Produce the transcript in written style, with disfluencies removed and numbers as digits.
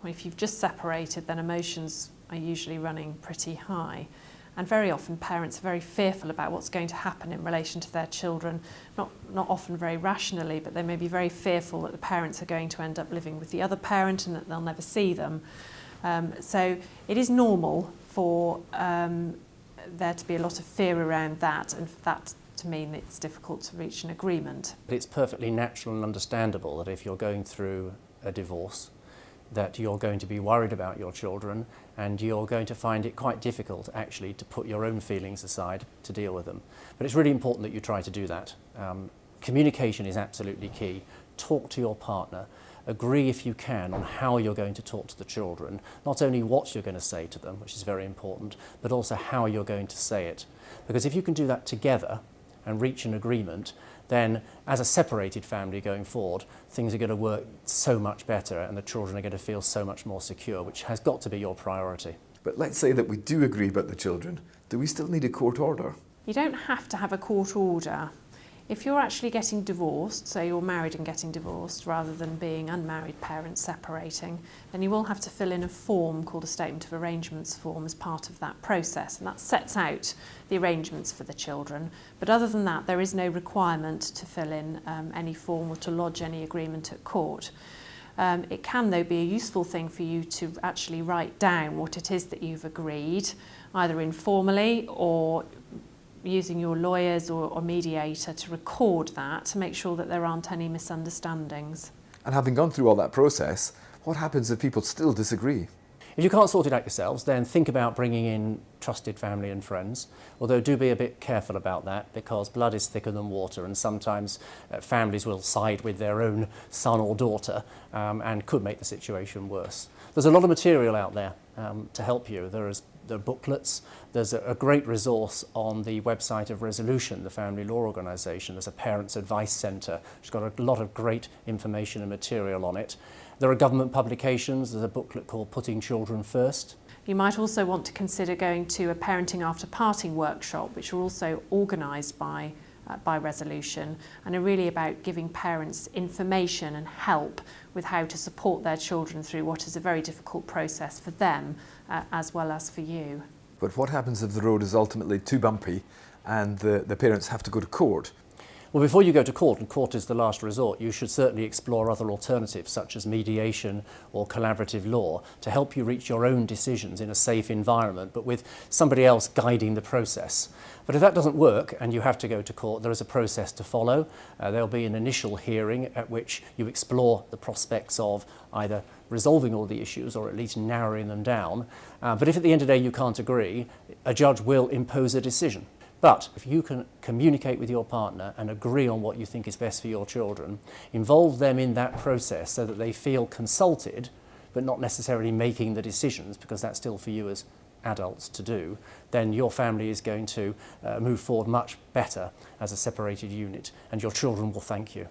If you've just separated, then emotions are usually running pretty high. And very often parents are very fearful about what's going to happen in relation to their children, not often very rationally, but they may be very fearful that the parents are going to end up living with the other parent and that they'll never see them. So it is normal for there to be a lot of fear around that, and for that to mean that it's difficult to reach an agreement. It's perfectly natural and understandable that if you're going through a divorce, that you're going to be worried about your children and you're going to find it quite difficult actually to put your own feelings aside to deal with them. But it's really important that you try to do that. Communication is absolutely key. Talk to your partner. Agree if you can on how you're going to talk to the children, not only what you're going to say to them, which is very important, but also how you're going to say it. Because if you can do that together and reach an agreement, then as a separated family going forward, things are going to work so much better and the children are going to feel so much more secure, which has got to be your priority. But let's say that we do agree about the children. Do we still need a court order? You don't have to have a court order. If you're actually getting divorced, so you're married and getting divorced rather than being unmarried parents separating, then you will have to fill in a form called a Statement of Arrangements form as part of that process, and that sets out the arrangements for the children. But other than that, there is no requirement to fill in any form or to lodge any agreement at court. It can, though, be a useful thing for you to actually write down what it is that you've agreed, either informally or using your lawyers or mediator to record that, to make sure that there aren't any misunderstandings. And having gone through all that process, what happens if people still disagree? If you can't sort it out yourselves, then think about bringing in trusted family and friends, although do be a bit careful about that because blood is thicker than water, and sometimes families will side with their own son or daughter and could make the situation worse. There's a lot of material out there to help you. There are booklets. There's a great resource on the website of Resolution, the family law organisation. There's a parents' advice centre which has got a lot of great information and material on it. There are government publications. There's a booklet called Putting Children First. You might also want to consider going to a Parenting After Parting workshop, which are also organised by Resolution and are really about giving parents information and help with how to support their children through what is a very difficult process for them as well as for you. But what happens if the road is ultimately too bumpy and the parents have to go to court? Well, before you go to court, and court is the last resort, you should certainly explore other alternatives such as mediation or collaborative law to help you reach your own decisions in a safe environment, but with somebody else guiding the process. But if that doesn't work and you have to go to court, there is a process to follow. There'll be an initial hearing at which you explore the prospects of either resolving all the issues or at least narrowing them down. But if at the end of the day you can't agree, a judge will impose a decision. But if you can communicate with your partner and agree on what you think is best for your children, involve them in that process so that they feel consulted, but not necessarily making the decisions, because that's still for you as adults to do, then your family is going to move forward much better as a separated unit, and your children will thank you.